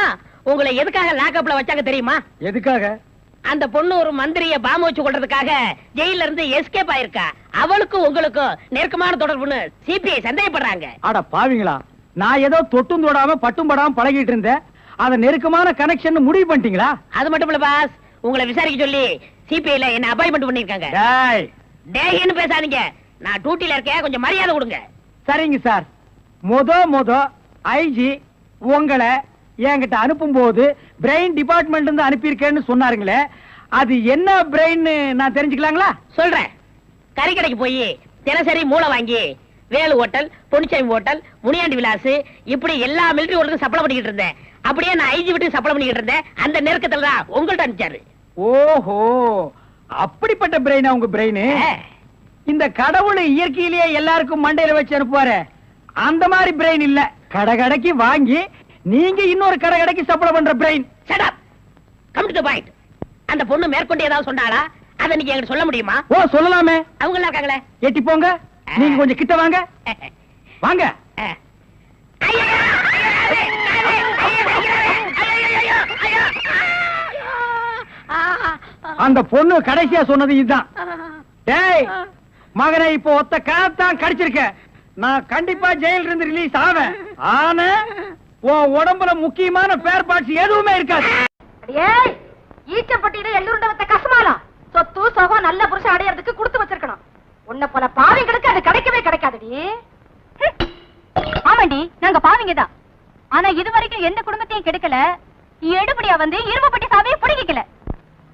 உங்களை எதுக்காக லாக்அப்ல வச்சாங்க தெரியுமா? எதுக்காக? அந்த பொண்ணு ஒரு மந்திரிய பாம்பு வச்சு கொள்றதுக்காக ஜெயில இருந்து எஸ்கேப் ஆயிருக்கா. அவளுக்கும் உங்களுக்கும் நெருக்கமான தொடர்புன்னு சிபிஐ சந்தேகப்படுறாங்க. அட பாவிங்களா, நான் ஏதோ தொட்டும் தொடாம பட்டும் படாம பழகிட்டு இருந்தேன், அத நெருக்கமான கனெக்ஷன் முடிவு பண்ணிட்டீங்களா? அது மட்டும் இல்ல பாஸ், உங்களை விசாரிக்க சொல்லி சிபிஐல என்ன அப்பாயின்மெண்ட் பண்ணிருக்காங்க. டேய், டேய்னு பேசாதீங்க, நான் டியூட்டில இருக்கேன், கொஞ்சம் மரியாதை கொடுங்க. சரிங்க சார். மொத ஐஜி உங்களை என்கிட்ட அனுப்பும் போது பிரெயின் டிபார்ட்மெண்ட் இருந்து அனுப்பியிருக்கேன்னு சொன்னாருங்களே, அது என்ன பிரெயின் நான் தெரிஞ்சுக்கலாங்களா? சொல்றேன். கறிக்கடைக்கு போய் தினசரி மூளை வாங்கி வேலு ஹோட்டல், பொன்னிச்சாமி ஹோட்டல், முனியாண்டி விலாஸ், இப்படி எல்லா மிலிட்டரி ஹோட்டலுக்கும் சப்ளை பண்ணிக்கிட்டு இருந்தேன். அப்படியே நான் ஐஜி விட்டு சப்ளை பண்ணிக்கிட்டு இருந்தேன். அந்த நெருக்கத்துல தான் உங்கள்ட்ட அனுப்பிச்சாரு. ஓஹோ, அப்படிப்பட்ட பிரெயினா உங்க பிரெயின்? இந்த கடவுள் இயற்கையிலேயே எல்லாருக்கும் மண்டையில வச்சு அனுப்புவாரு, அந்த மாதிரி பிரெயின் இல்ல. கடைக்கு வாங்கி நீங்க இன்னொரு கடைக்கு சப்ளை பண்ற brain. Shut up. Come to the point. அந்த பொண்ணு மேற்கொண்டு ஏதாவது சொன்னாளா? அத நீங்க என்கிட்ட சொல்ல முடியுமா? ஓ, சொல்லலாமே. அவங்க எல்லாம் இருக்காங்களே. எட்டி போங்க, நீங்க கொஞ்சம் கிட்ட வாங்க. வாங்க. அந்த பொண்ணு கடைசியா சொன்னது இதுதான். டேய் மகனே, இப்போ ஒத்த காத்தான் கடிச்சிருக்க, நான் கண்டிப்பா ஜெயில இருந்து ரிலீஸ் ஆவேன். ஆனா உன் உடம்புல முக்கியமான பேர் பார்ட்ஸ் எதுவுமே இருக்காது. ஏய், ஈச்சப்பட்டியில எள்ளுருண்ட வச்ச கசமாலம் சொத்து சோகம் நல்ல புருஷன் அடையறதுக்கு கொடுத்து வச்சிருக்கணும். உன்னை போல பாவிங்களுக்கு அது கிடைக்கவே கிடைக்காதுடி. ஆமாண்டி, நாங்க பாவிங்க தான். ஆனா இது வரைக்கும் எந்த குடும்பத்தையும் கெடுக்கல. எடுபடியா வந்து இரும்பப்பட்டி சாவியை பிடிக்கல.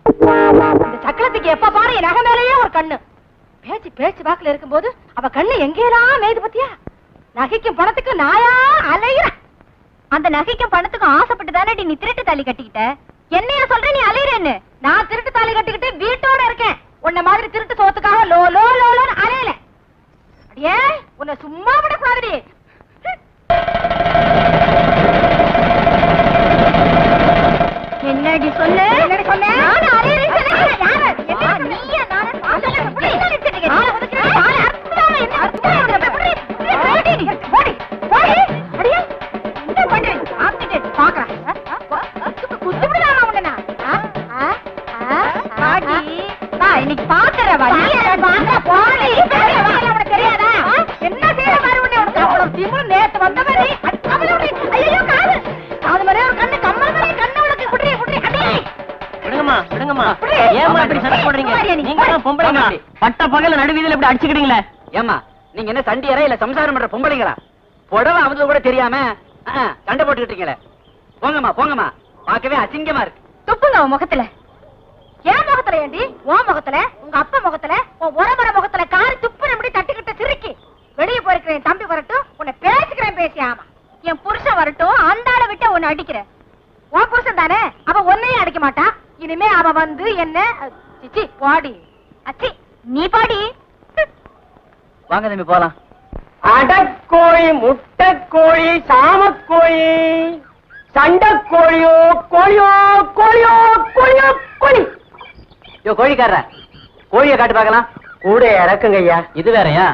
இந்த சக்கரத்துக்கு எப்ப பாரு என் நகை மேலேயே ஒரு கண்ணு. பேச்சு வாக்குல இருக்கும்போது அவ கண்ணு எங்கேயெல்லாம் மேய்து பத்தியா? நகைக்கும் பணத்துக்கும் நாயா அலையிற. அந்த நகைக்கும் பணத்துக்கும் ஆசைப்பட்டு தானே நீ திருட்டு தாலி கட்டிக்கிட்ட. என்னைய சொல்ற நீ அலையிறேன்னு? நான் திருட்டு தாலி கட்டிக்கிட்டு வீட்டோட இருக்கேன். உன்ன மாதிரி திருட்டு சோத்துக்காக லோ லோ லோன்னு அலையல. அடியே, உன்னை சும்மா விடக்கூடாதுடி. என்னடி சொன்ன? நான் அலையிறேன்னு சொன்னேன். யாரு? என்ன நீயா? நானே பாத்தல. என்ன நினைச்சிட்டீங்க? நான் ஒதுக்குறேன். நான் அர்த்தமா என்ன அர்த்தமா எப்படி? ஓடி ஓடி ஓடி. அடியே, என்ன பண்றீ? ஆத்திட்டே பாக்குறேன். குத்து விடலாமா உன்னை? பாடி பா, இன்னைக்கு பாக்குற ஏமா இப்படி சண்டை போடுறீங்க? நீங்க தான் பொம்பளைங்க. பட்ட பகல நடுவீதியில இப்படி அடிச்சுக்கிட்டீங்களே. ஏமா நீங்க என்ன சண்டியரா இல்ல சம்சாரம் பண்ற பொம்பளைங்களா? புடவை அவங்களுக்கு கூட தெரியாம சண்டை போட்டுக்கிட்டீங்களே. போங்கம்மா போங்கம்மா, பார்க்கவே அசிங்கமா இருக்கு. துப்புங்க உன் முகத்துல. ஏன் முகத்துல ஏண்டி? உன் முகத்துல, உங்க அப்பா முகத்துல, உன் உறமுறை முகத்துல காரி துப்பு அப்படி தட்டிக்கிட்ட சிரிக்கி. வெளியே போயிருக்கிற என் தம்பி வரட்டும், உன்னை பேசிக்கிறேன் பேசி. ஆமா, என் புருஷன் வரட்டும், அந்த ஆளை விட்டு உன்னை அடிக்கிறேன். உன் புருஷன் தானே, அவ உன்னையும் அடிக்க மாட்டா. இனிமே அவ வந்து என்ன சிச்சி பாடி அச்சி நீ பாடி. வாங்க தம்பி போலாம். அடக்கோழி, முட்டைக்கோழி, சாமக்கோழி, சண்டைக்கோழியோ கோழியோ கோழியோ கோழியோ கோழி. யோ கோழிக்காரர, கோழியை காட்டு பார்க்கலாம். கூட இறக்குங்க ஐயா. இது வேறயா?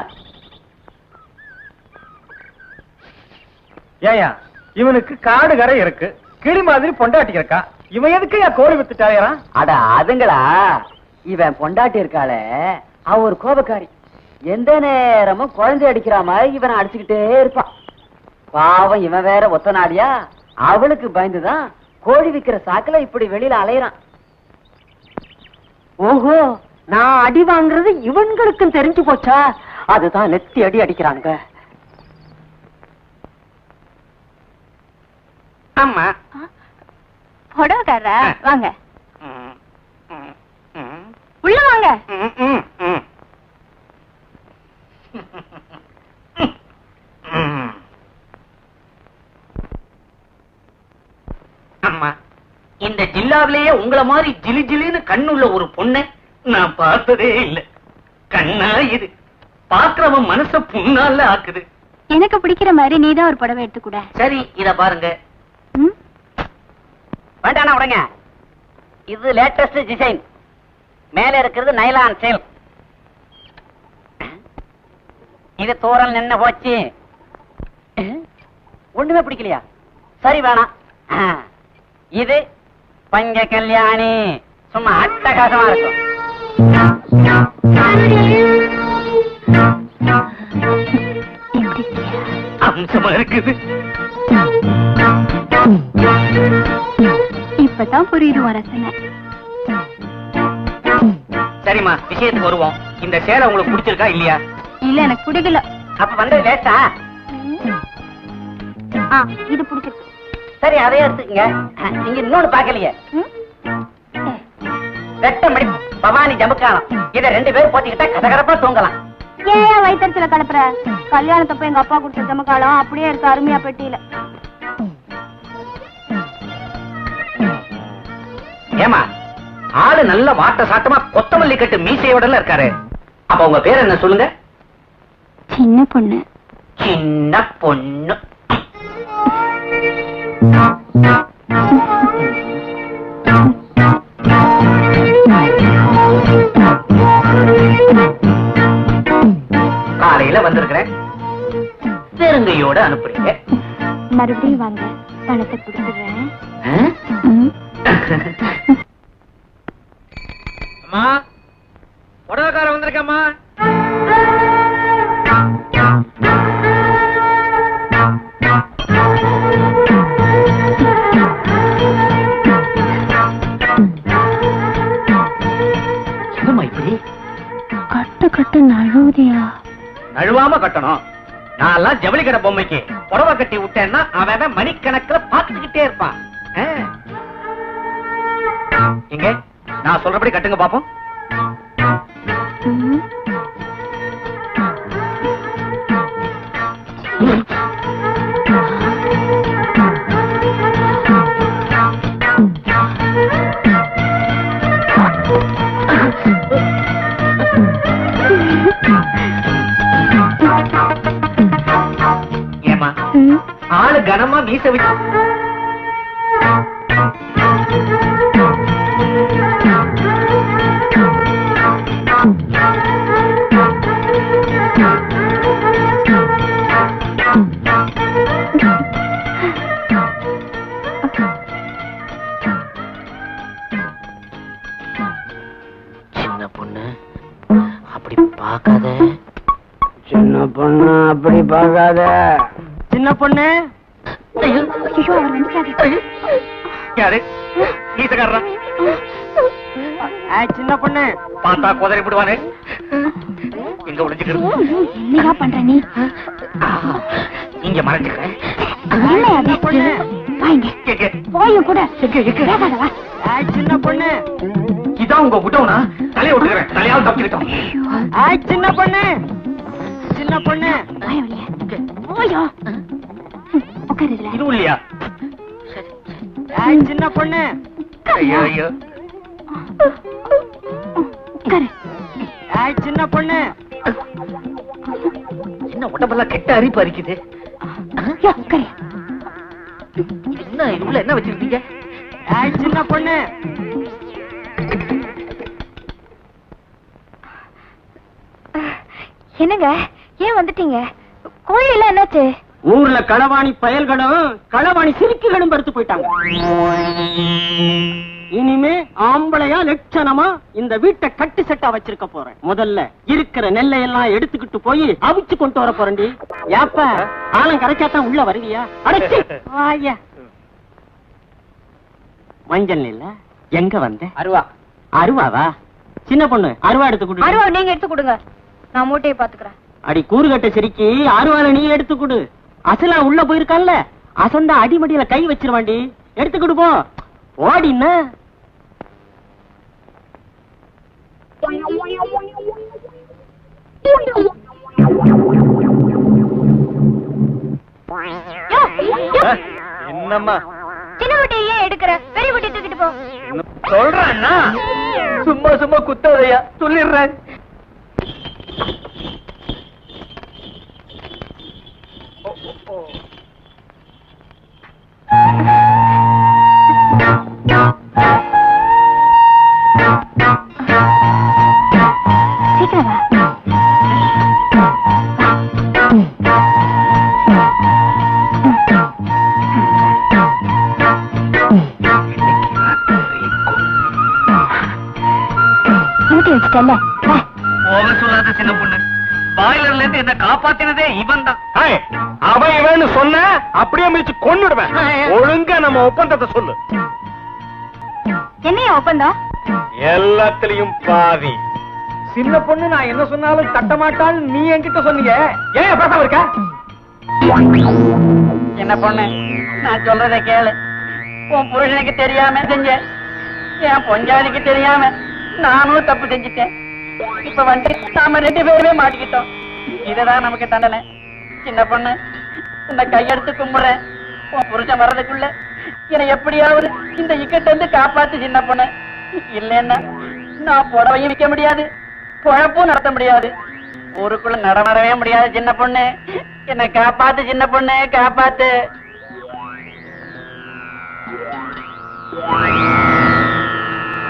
ஏயா இவனுக்கு காடு கரை இருக்கு, கிளி மாதிரி பொண்டாட்டி இருக்கா, இவன் எதுக்கு கோழி வித்துட்டாரா? அட அதுங்களா, இவன் பொண்டாட்டி இருக்காளே அவ ஒரு கோபக்காரி. எந்த நேரமும் குழந்தை அடிக்கிற மாதிரி இவனை அடிச்சுக்கிட்டே இருப்பான். பாவம் இவன் வேற ஒத்தனாடியா, அவளுக்கு பயந்துதான் கோழி விக்கிற சாக்குல இப்படி வெளியில அலையறான். ஓஹோ, நான் அடி வாங்குறது இவன்களுக்கும் தெரிஞ்சு போச்சா? அதுதான் நெத்தி அடி அடிக்கிறாங்க. ஆமா புடவைக்காரரா, வாங்க உள்ள வாங்க. அம்மா, இந்த ஜில்லாவிலேயே உங்கள மாதிரி ஜிலி ஜிலின்னு கண்ணுள்ள ஒரு பொண்ணை நான் பார்த்ததே இல்ல. கண்ணா இது பாக்குறவன் மனச புண்ணால ஆக்குது. எனக்கு பிடிக்கிற மாதிரி நீதான் ஒரு புடவை எடுத்துக்கூட. சரி இத பாருங்க. வேண்டாண்ணா உடங்க, இது லேட்டஸ்ட் டிசைன். மேல இருக்கிறது நைலான் சேல். இது தோரல் நின்ன போச்சு. ஒண்ணுமே பிடிக்கலையா? சரி வேணாம். இது பஞ்ச கல்யாணி, சும்மா அட்டகாசமா இருக்கும். அம்சமா இருக்குது. இப்பதான் புரியுது வரசனை. சரிம்மா, விஷயத்துக்கு வருவோம். இந்த சேலை உங்களுக்கு பிடிச்சிருக்கா இல்லையா? இல்ல, எனக்கு பிடிக்கல. அப்ப வந்தது லேட்டா? இது பிடிச்சிருக்கு. சரி அதையே எடுத்துக்கங்க. நீங்க இன்னொன்னு பாக்கலையே, வெட்டமடி பவானி ஜமுக்காலம். இதை 2 பேரும் போத்திக்கிட்டா கதகரப்பா தூங்கலாம். ஏன் வயிற்றுல கலப்புற? கல்யாணத்தப்ப எங்க அப்பா கொடுத்த ஜமக்காலம் அப்படியே இருக்கு, அருமையா பெட்டியில. ஏமா, ஆளு நல்ல வாட்ட சாட்டமா கொத்தமல்லி கட்டு மீசையோட இருக்காரு. அப்ப உங்க பேர் என்ன சொல்லுங்க? சின்ன பொண்ணு. சின்ன பொண்ணு. காலையில வந்திருக்கிறேன், பெருங்கையோட அனுப்புறீங்க. மறுபடியும் வாங்க, பணத்தை கொடுத்துடுறேன். அம்மா, புடவைக்கார வந்திருக்கம்மா. இப்படி கட்டு கட்டு நழுவுதியா? நழுவாம கட்டணும். நான் ஜவுளி கடை பொம்மைக்கு புடவை கட்டி விட்டேன்னா அவன் மணிக்கணக்கில் பார்த்துக்கிட்டே இருப்பான். இங்க நான் சொல்றபடி கட்டுங்க பாப்போம். ஏமா, ஆளு கனமா மீச விட்டு சின்ன பொண்ணு அப்படி பார்க்காத. சின்ன பொண்ணு அப்படி பார்க்காத. சின்ன பொண்ணு. யாரு? ஈசக்காரரா? சின்ன பொண்ணு பார்த்தா குதறி விடுவானே. எங்க ஒளிஞ்சுக்கிறது? என்னடா பண்ற நீ? இங்க மறைஞ்சுக்கிறேன். என்ன அது? வாங்க. போயும் கூட. வேகாத வா. சின்ன பொண்ணு இதான் உங்க விட்டவனா? தலையை விட்டுக்கிறேன். தலையாவது தப்பிக்கிட்டோம். சின்ன பொண்ணு சின்ன பொண்ணு வாய வழியா. போயோ. உட்காரு இதுல. இதுவும் இல்லையா? சின்ன பொண்ணு ஐயோ ஐயோ. உட்காரு. சின்ன பொண்ணு என்ன உடம்பெல்லாம் கெட்ட அரிப்பு அரிக்குது. யோ, உட்காரு. என்ன இதுல என்ன வச்சிருக்கீங்க? சின்ன பொண்ணு என்னங்க ஏன் வந்துட்டீங்க? கோழி எல்லாம் என்னாச்சு? ஊர்ல களவாணி பயல்களும் களவாணி சிரிக்குகளும் படுத்து போயிட்டாங்க. இனிமே ஆம்பளையா லட்சணமா இந்த வீட்டை கட்டு செட்டா வச்சிருக்க போறேன். முதல்ல இருக்கிற நெல்லை எல்லாம் எடுத்துக்கிட்டு போய் அவிச்சு கொண்டு வர போறேன்டி. ஏப்ப ஆலம் கரைச்சாத்தான் உள்ள வருவியா? அடைச்சி வாயா. மஞ்சள் நெல்ல எங்க வந்த? அருவா அருவாவா? சின்ன பொண்ணு அருவா எடுத்து கொடு. அருவா நீங்க எடுத்து கொடுங்க, நான் மூட்டையை பாத்துக்கிறேன். அடி கூறுகட்ட சிரிக்கி அருவால நீ எடுத்து கொடு. அசலா உள்ள போயிருக்கான்ல, அசந்தா அடிமடியில கை வச்சிருவாண்டி. எடுத்து கொடு போ. ஓடின என்னம்மா சின்ன மூட்டையை ஏன் எடுக்கிற? பெரிய மூட்டை தூக்கிட்டு போ. சொல்றேன்னா சும்மா சும்மா குத்தாதையா சொல்லிடுறேன். சீக்கிரம் வா. மூட்டை வச்சுட்டல்ல, வா. போக சொல்லாத சின்ன பொண்ணு. பாய்லர்ல இருந்து என்ன காப்பாத்தினதே இவன் தான். அவன் இவன்னு சொன்ன அப்படியே மிதிச்சு கொன்னுடுவேன். ஒழுங்கா நம்ம ஒப்பந்தத்தை சொல்லு. என்னையா ஒப்பந்தம்? எல்லாத்துலயும் பாதி. சின்ன பொண்ணு நான் என்ன சொன்னாலும் தட்ட மாட்டாள். நீ என்கிட்ட சொன்னீங்க, ஏன் பேசாம இருக்க? என்ன பொண்ணு, நான் சொல்றதை கேளு. உன் புருஷனுக்கு தெரியாம செஞ்ச, என் பொஞ்சாதிக்கு தெரியாம நானும் தப்பு செஞ்சுட்டேன். இப்ப வந்து நாம 2 பேருமே மாட்டிக்கிட்டோம். இததான் நமக்கு தண்டனை. சின்ன பொண்ணு, உன்னை கையெடுத்து கும்பிடுறேன். உன் புருஷன் வர்றதுக்குள்ள என்னை எப்படியாவது இந்த இக்கட்ட இருந்து காப்பாத்து சின்ன பொண்ணு. இல்லைன்னா நான் புடவையும் விற்க முடியாது, குழப்பும் நடத்த முடியாது, ஊருக்குள்ள நடமாடவே முடியாது. சின்ன பொண்ணு, என்னை காப்பாத்து சின்ன பொண்ணு, காப்பாத்து.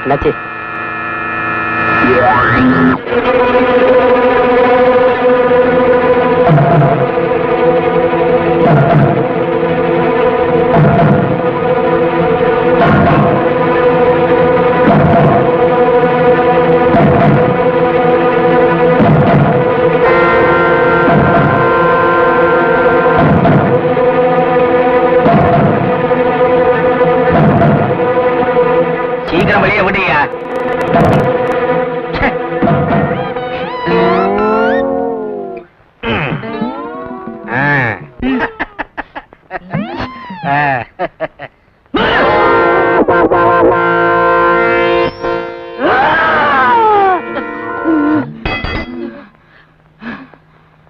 என்னாச்சு? சீக்கிரம் வெளியே விடுயா.